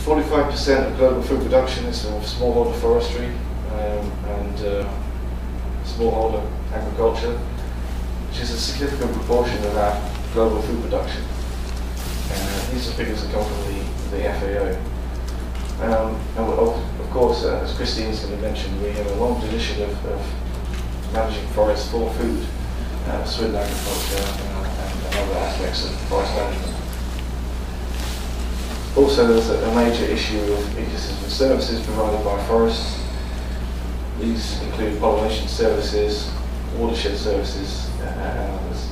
45% of global food production is from smallholder forestry and smallholder agriculture, which is a significant proportion of our global food production. These are figures that come from the FAO. And of course, as Christine's going to mention, we have a long tradition of managing forests for food, swim agriculture, and other aspects of forest management. Also, there's a major issue of ecosystem services provided by forests. These include pollination services, watershed services, and others.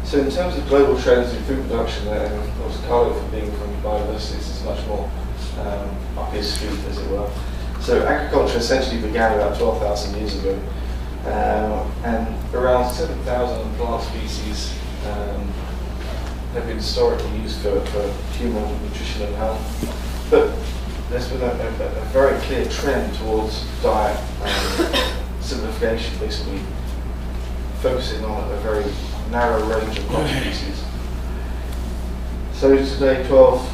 So in terms of global trends in food production, of course, Carlo, for being from Bioversity, is much more up his street, as it were. So agriculture essentially began about 12,000 years ago, and around 7,000 plant species have been historically used for human nutrition and health. But there's been a very clear trend towards diet simplification, basically focusing on a very narrow range of crop species. So today 12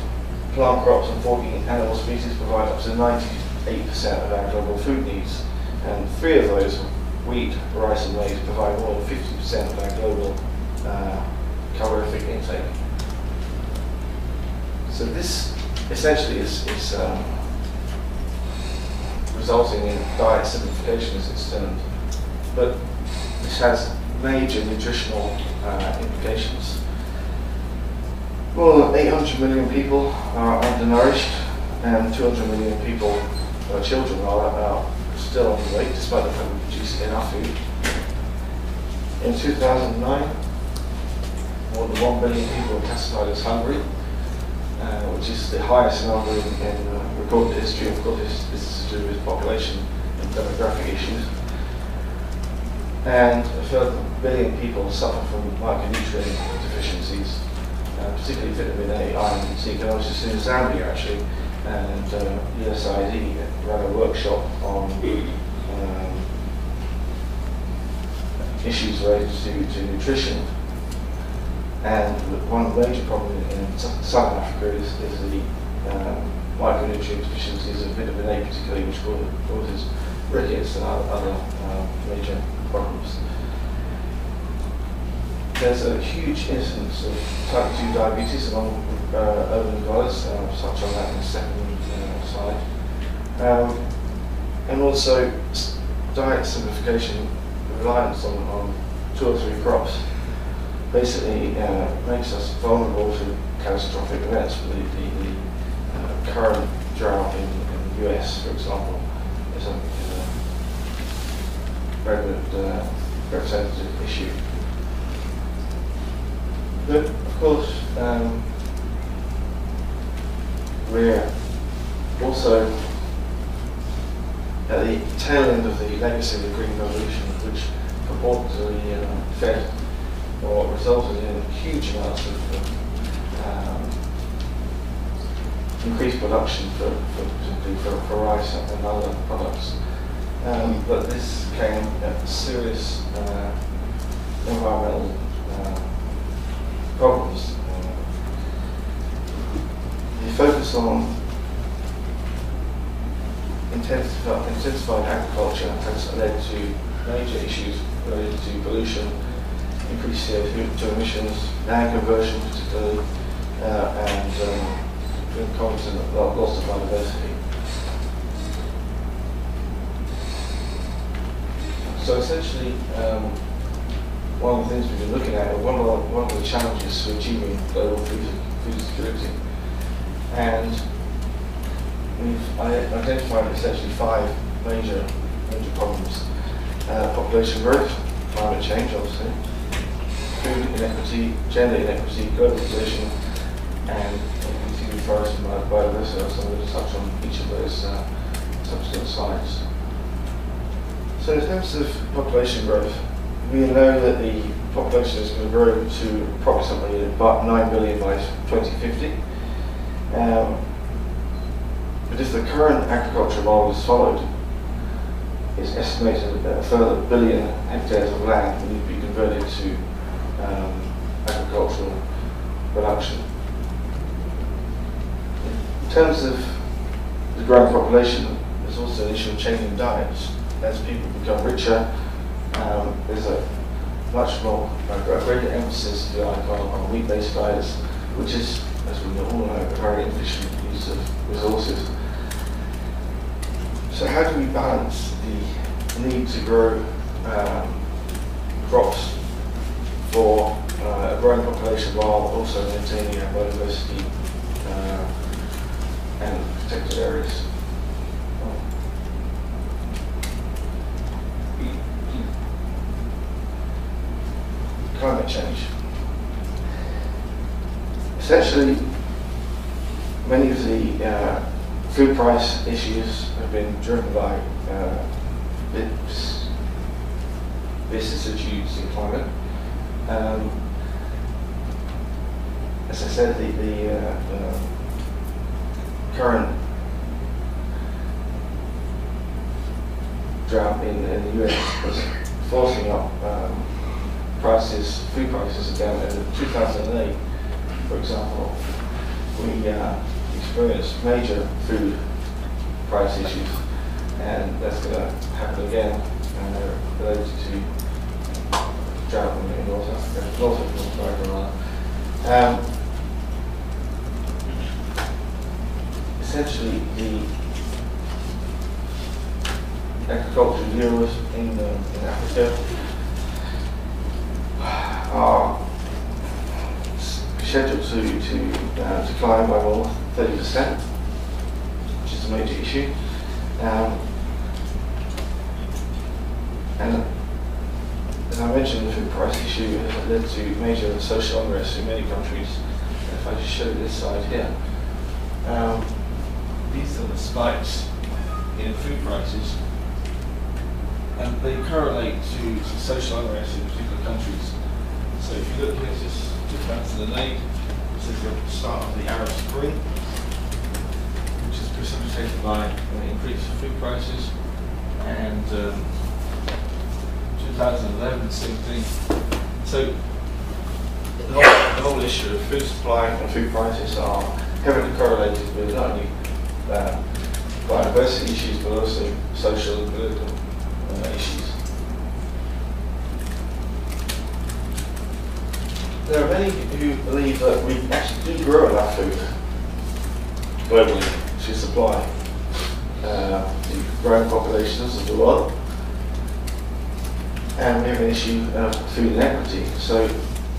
plant crops and 14 animal species provide up to 98% of our global food needs, and 3 of those, wheat, rice and maize, provide more than 50% of our global calorific intake. So this essentially is resulting in diet simplification, as it's termed, but this has major nutritional implications. More than 800 million people are undernourished, and 200 million people, children are still underweight, despite the fact we produce enough food. In 2009, more than 1 billion people were classified as hungry, which is the highest number in recorded history. Of course, this is to do with population and demographic issues. And a further 1 billion people suffer from micronutrient deficiencies, particularly vitamin A, iron, and zinc. I was just in Zambia actually, and USAID ran a workshop on issues related to nutrition. And one major problem in Southern Africa is the micronutrient deficiencies of vitamin A, particularly, which causes rickets and other major problems. There's a huge incidence of type 2 diabetes among urban dwellers. I'll touch on that in a second slide. And also diet simplification, reliance on 2 or 3 crops, basically makes us vulnerable to catastrophic events. The current drought in the US, for example, is a very good representative issue. But of course, we're also at the tail end of the legacy of the Green Revolution, which purportedly fed or resulted in huge amounts of increased production particularly for rice and other products. But this came at serious environmental problems. The focus on intensified agriculture has led to major issues related to pollution, increased CO2 emissions, land conversion particularly, and concomitant loss of biodiversity. So essentially, one of the things we've been looking at, one of the challenges for achieving global food security, and we've identified essentially 5 major problems: population growth, climate change, obviously, food inequity, gender inequity, globalization, and continued forest and biodiversity. So I'm going to touch on each of those subsequent slides. So in terms of population growth, we know that the population is going to grow to approximately about 9 billion by 2050. But if the current agricultural model is followed, it's estimated that a further 1 billion hectares of land will need to be converted to agricultural production. In terms of the growing population, there's also an issue of changing diets. As people become richer, there's a much more, a greater emphasis, if you like, on wheat-based diets, which is, as we all know, a very inefficient use of resources. So how do we balance the need to grow crops for a growing population while also maintaining our biodiversity and protected areas? Climate change. Essentially, many of the food price issues have been driven by vicissitudes in climate. As I said, the current drought in the US was forcing up food prices again. In 2008, for example, we experienced major food price issues, and that's going to happen again related to drought in North Africa, North America rather. Essentially, the agricultural yields in Africa are scheduled to decline by more than 30%, which is a major issue. And as I mentioned, the food price issue has led to major social unrest in many countries. If I just show this slide here, these are the spikes in food prices, and they correlate to social unrest in particular countries. So if you look here, this is 2008, this is the start of the Arab Spring, which is precipitated by increased food prices, and 2011, same thing. So the whole issue of food supply and food prices are heavily correlated with not only biodiversity issues but also social and political issues. There are many who believe that we actually do grow enough food globally to supply the growing populations of the world. And we have an issue of food inequity. So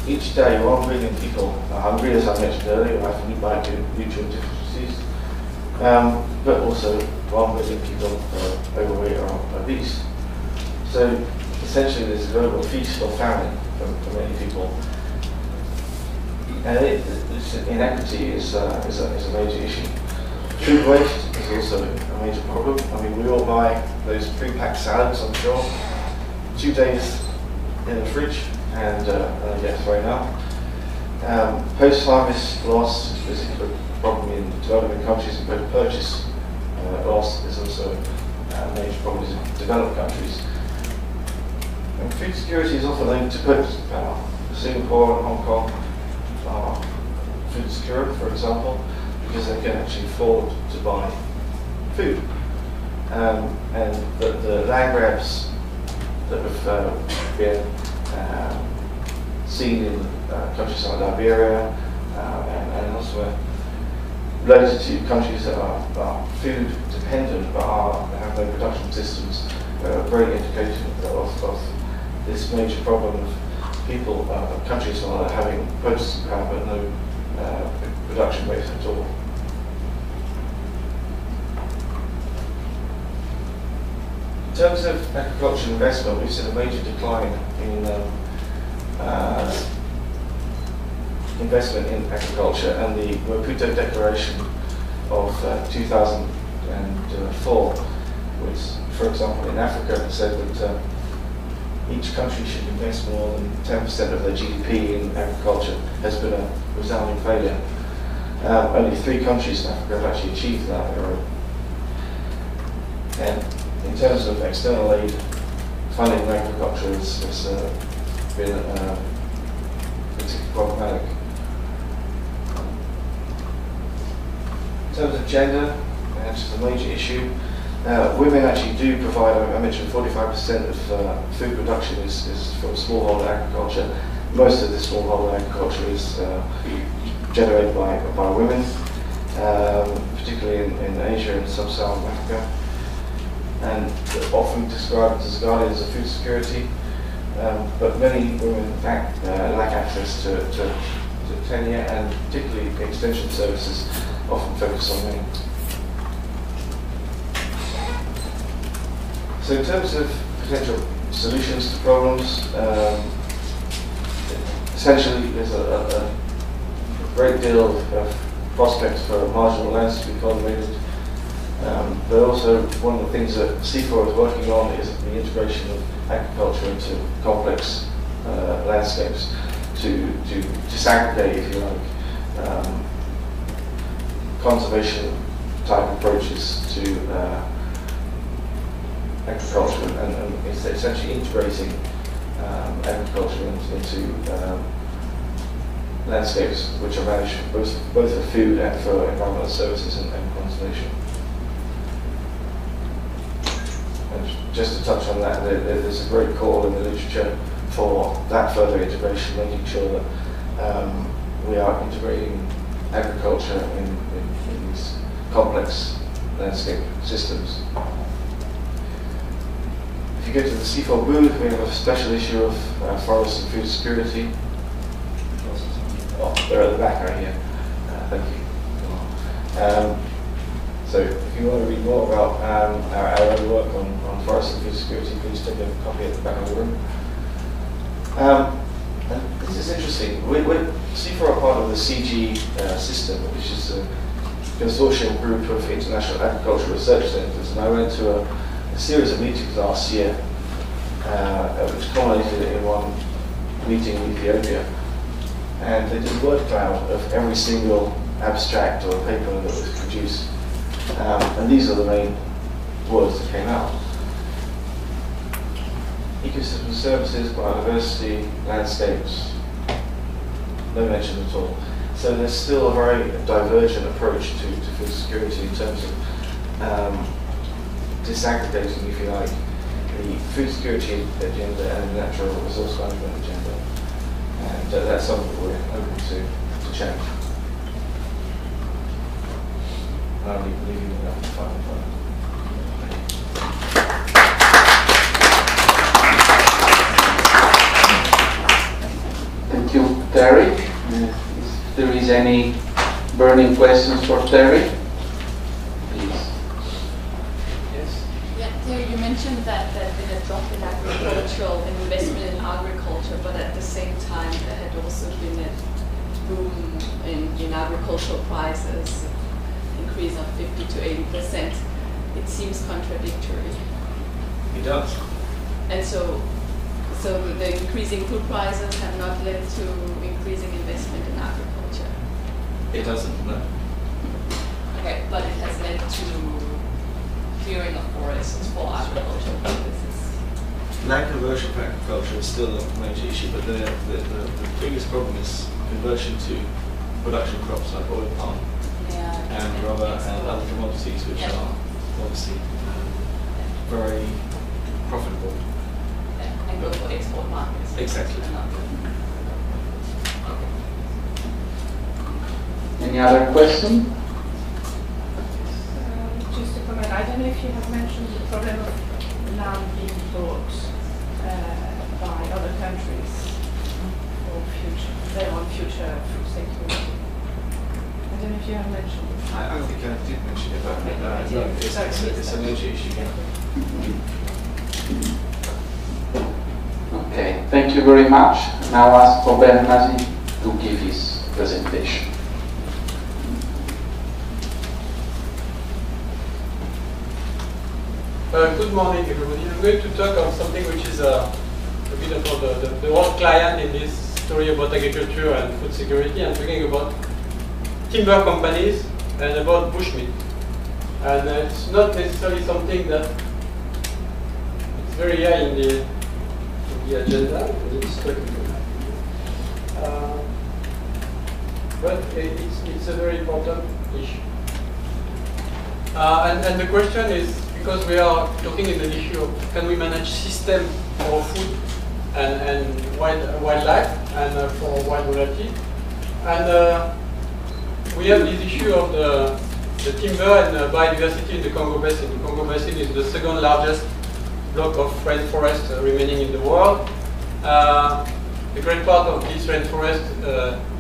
each day 1 billion people are hungry, as I mentioned earlier, I think by nutrient deficiencies, but also 1 billion people are overweight or obese. So essentially there's a global feast or famine for many people. And this inequity is a major issue. Food waste is also a major problem. I mean, we all buy those pre-packed salads, I'm sure, 2 days in the fridge and they get thrown out. Post-harvest loss is a problem in developing countries, and post-purchase loss is also a major problem in developed countries. And food security is often linked to purchasing power. Singapore and Hong Kong are food secure, for example, because they can actually afford to buy food. And the land grabs that have been seen in countries like Liberia and elsewhere, related to countries that are food dependent but have no production systems, are a great indication of this major problem of people, countries are having purchasing power but no production base at all. In terms of agricultural investment, we've seen a major decline in investment in agriculture, and the Maputo Declaration of 2004, which, for example, in Africa said that each country should invest more than 10% of their GDP in agriculture, has been a resounding failure. Only 3 countries in Africa have actually achieved that. And in terms of external aid, funding in agriculture has been particularly problematic. In terms of gender, which is a major issue, women actually do provide, I mentioned 45% of food production is from smallholder agriculture. Most of the smallholder agriculture is generated by women, particularly in Asia and sub-Saharan Africa, and often described as guardians of food security. But many women lack access to tenure, and particularly extension services often focus on men. So in terms of potential solutions to problems, essentially there's a great deal of prospects for marginal lands to be cultivated, but also one of the things that CIFOR is working on is the integration of agriculture into complex landscapes to disaggregate, if you like, conservation type approaches to agriculture, and it's essentially integrating agriculture into landscapes which are managed both for food and for environmental services and conservation. And just to touch on that, there's a great call in the literature for that further integration, making sure that we are integrating agriculture in these complex landscape systems. If you go to the CIFOR booth, we have a special issue of forest and food security. Oh, they're at the back right here. Thank you. So if you want to read more about our own work on forest and food security, please take a copy at the back of the room. And this is interesting. CIFOR are part of the CG system, which is a consortium group of international agricultural research centres, and I went to a series of meetings last year, which culminated in one meeting in Ethiopia. And they did a word cloud of every single abstract or paper that was produced. And these are the main words that came out: ecosystem services, biodiversity, landscapes, no mention at all. So there's still a very divergent approach to food security in terms of disaggregating, if you like, the food security agenda and the natural resource management agenda. And that's something that we're hoping to change. I'll leave you with that final point. Thank you, Terry. If there is any burning questions for Terry, please. Yes. Yeah, Terry, you mentioned that there had been a drop in agricultural investment in agriculture, but at the same time there had also been a boom in agricultural prices, increase of 50 to 80%. It seems contradictory. It does. And so the increasing food prices have not led to increasing investment in agriculture. It doesn't, no. Okay, but it has led to clearing of forests for agricultural purposes. Land conversion for agriculture is still a major issue, but the biggest problem is conversion to production crops like oil palm and rubber and other commodities, which are obviously very profitable. And go for export markets. Exactly. Any other question? Just a comment. I don't know if you have mentioned the problem of land being bought by other countries for their own future food security. I don't know if you have mentioned it. I think I did mention it, but it's a major issue. Okay, thank you very much. Now ask for Bernasi to give his presentation. Good morning, everybody. I'm going to talk on something which is a bit of the world client in this story about agriculture and food security. I'm talking about timber companies and about bushmeat. And it's not necessarily something that it's very high in the agenda, because it's technical. But it's a very important issue. And the question is, because we are talking in the issue of can we manage system for food and wildlife and for wild variety, and we have this issue of the timber and biodiversity in the Congo Basin. The Congo Basin is the second largest block of rainforest remaining in the world. A great part of this rainforest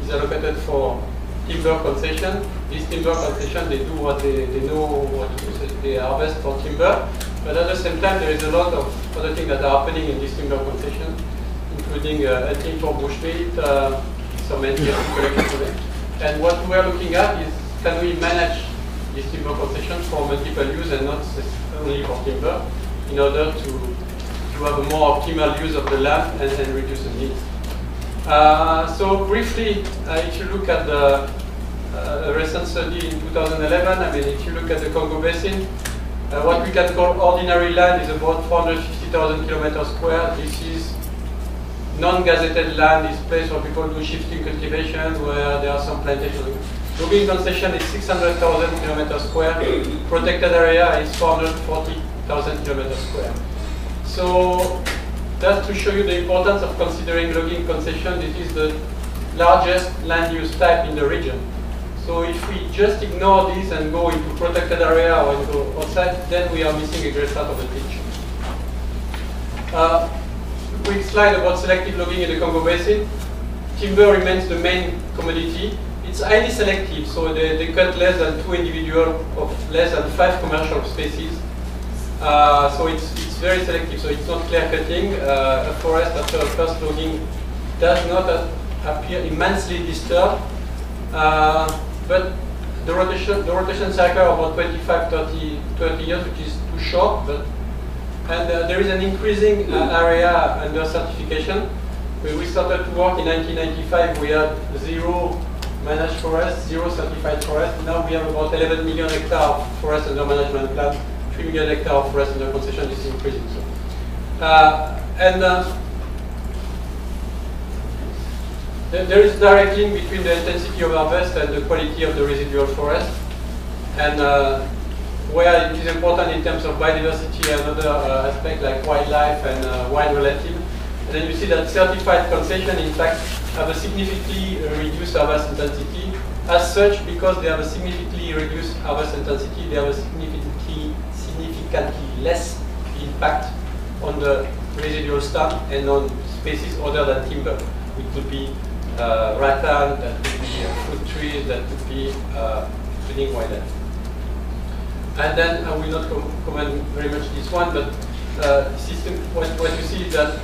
is allocated for timber concession. This timber concession, they do what they know what to do, so they harvest for timber. But at the same time, there is a lot of other things that are happening in this timber concession, including hunting for bushmeat, some NTF collection today. And what we are looking at is, can we manage this timber concession for multiple use and not only for timber, in order to have a more optimal use of the land and reduce the needs. So briefly, if you look at the recent study in 2011, I mean, if you look at the Congo Basin, what we can call ordinary land is about 450,000 kilometers square. This is non-gazetted land, this place where people do shifting cultivation, where there are some plantations. Logging concession is 600,000 kilometers square. Protected area is 440,000 kilometers square. So that's to show you the importance of considering logging concession. This is the largest land use type in the region. So if we just ignore this and go into protected area or into outside, then we are missing a great part of the picture. Quick slide about selective logging in the Congo Basin. Timber remains the main commodity. It's highly selective, so they cut less than 2 individuals of less than 5 commercial species. So it's very selective, so it's not clear cutting. A forest after a first logging does not appear immensely disturbed. But the rotation cycle about 25-30 years, which is too short. And there is an increasing area under certification. When we started to work in 1995, we had 0 managed forest, 0 certified forest. Now we have about 11 million hectares of forest under management plan, 3 million hectares of forest under concession. This is increasing. So, there is direct link between the intensity of harvest and the quality of the residual forest. And where it is important in terms of biodiversity and other aspects like wildlife and wild relative. And then you see that certified concession, in fact, have a significantly reduced harvest intensity. As such, because they have a significantly reduced harvest intensity, they have a significantly less impact on the residual stump and on species other than timber. It could be rattan, that could be fruit trees, that could be feeding wildlife. And then I will not comment very much this one, but system. What you see is that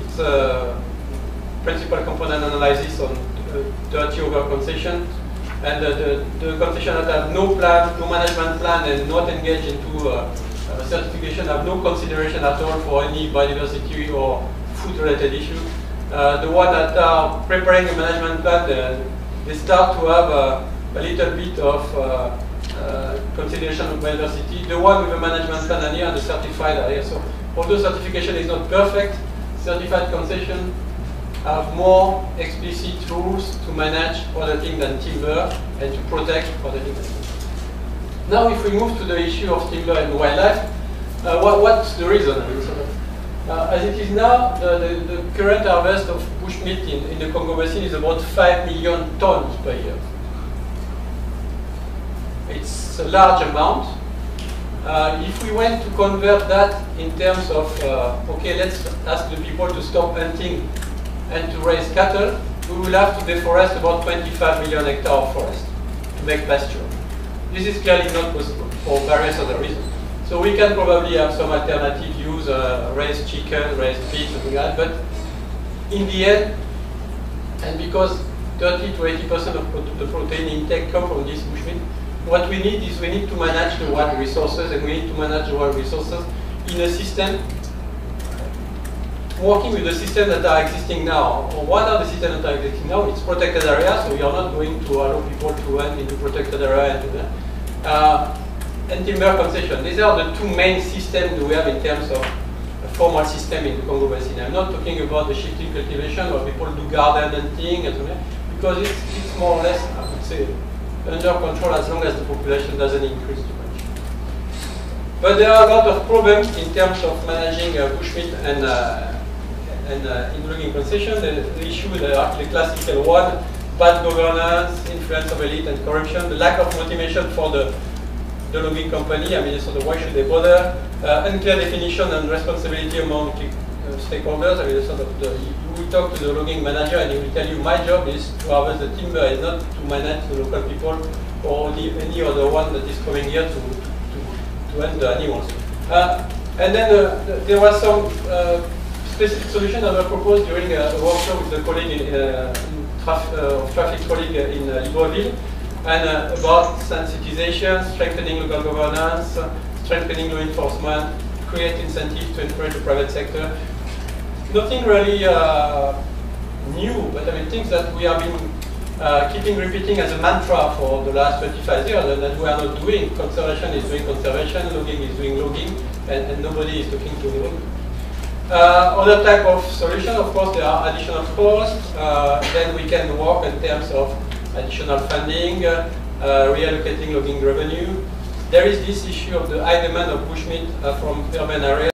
it's a principal component analysis on dirty over concession, and the concession that have no plan, no management plan, and not engaged into certification have no consideration at all for any biodiversity or food-related issue. The one that are preparing a management plan, they start to have a little bit of consideration of biodiversity. The one with a management plan area and the certified area. So although certification is not perfect, certified concession have more explicit rules to manage other things than timber and to protect other things than timber. Now if we move to the issue of timber and wildlife, what's the reason? As it is now, the current harvest of bushmeat in the Congo Basin is about 5 million tons per year. It's a large amount. If we went to convert that in terms of, okay, let's ask the people to stop hunting and to raise cattle, we will have to deforest about 25 million hectares of forest to make pasture. This is clearly not possible for various other reasons. So we can probably have some alternative use, raise chicken, raise pig, something like that, but in the end, and because 30 to 80% of the protein intake come from this bushmeat, what we need is we need to manage the wild resources, and we need to manage the wild resources in a system, working with the systems that are existing now. Or what are the systems that are existing now? It's protected areas, so we are not going to allow people to hunt into protected area and do that. And timber concession. These are the two main systems we have in terms of a formal system in the Congo Basin. I'm not talking about the shifting cultivation where people do garden hunting and so on, because it's more or less, I would say, under control as long as the population doesn't increase too much. But there are a lot of problems in terms of managing bushmeat and in logging concession. The issue, the classical one, bad governance, influence of elite and corruption, the lack of motivation for the logging company. I mean, so why should they bother? Unclear definition and responsibility among stakeholders. I mean, you will talk to the logging manager and he will tell you, my job is to harvest the timber, is not to manage the local people or any other one that is coming here to end the animals. And then there was some specific solution that were proposed during a workshop with the colleague traffic colleague in Libreville, and about sensitization, strengthening local governance, strengthening law enforcement, create incentives to encourage the private sector. Nothing really new, but I mean things that we have been keeping repeating as a mantra for the last 25 years, and that we are not doing. Conservation is doing conservation, logging is doing logging, and nobody is talking to logging. Other type of solution, of course, there are additional costs. Then we can work in terms of additional funding, reallocating logging revenue. There is this issue of the high demand of bushmeat from urban areas.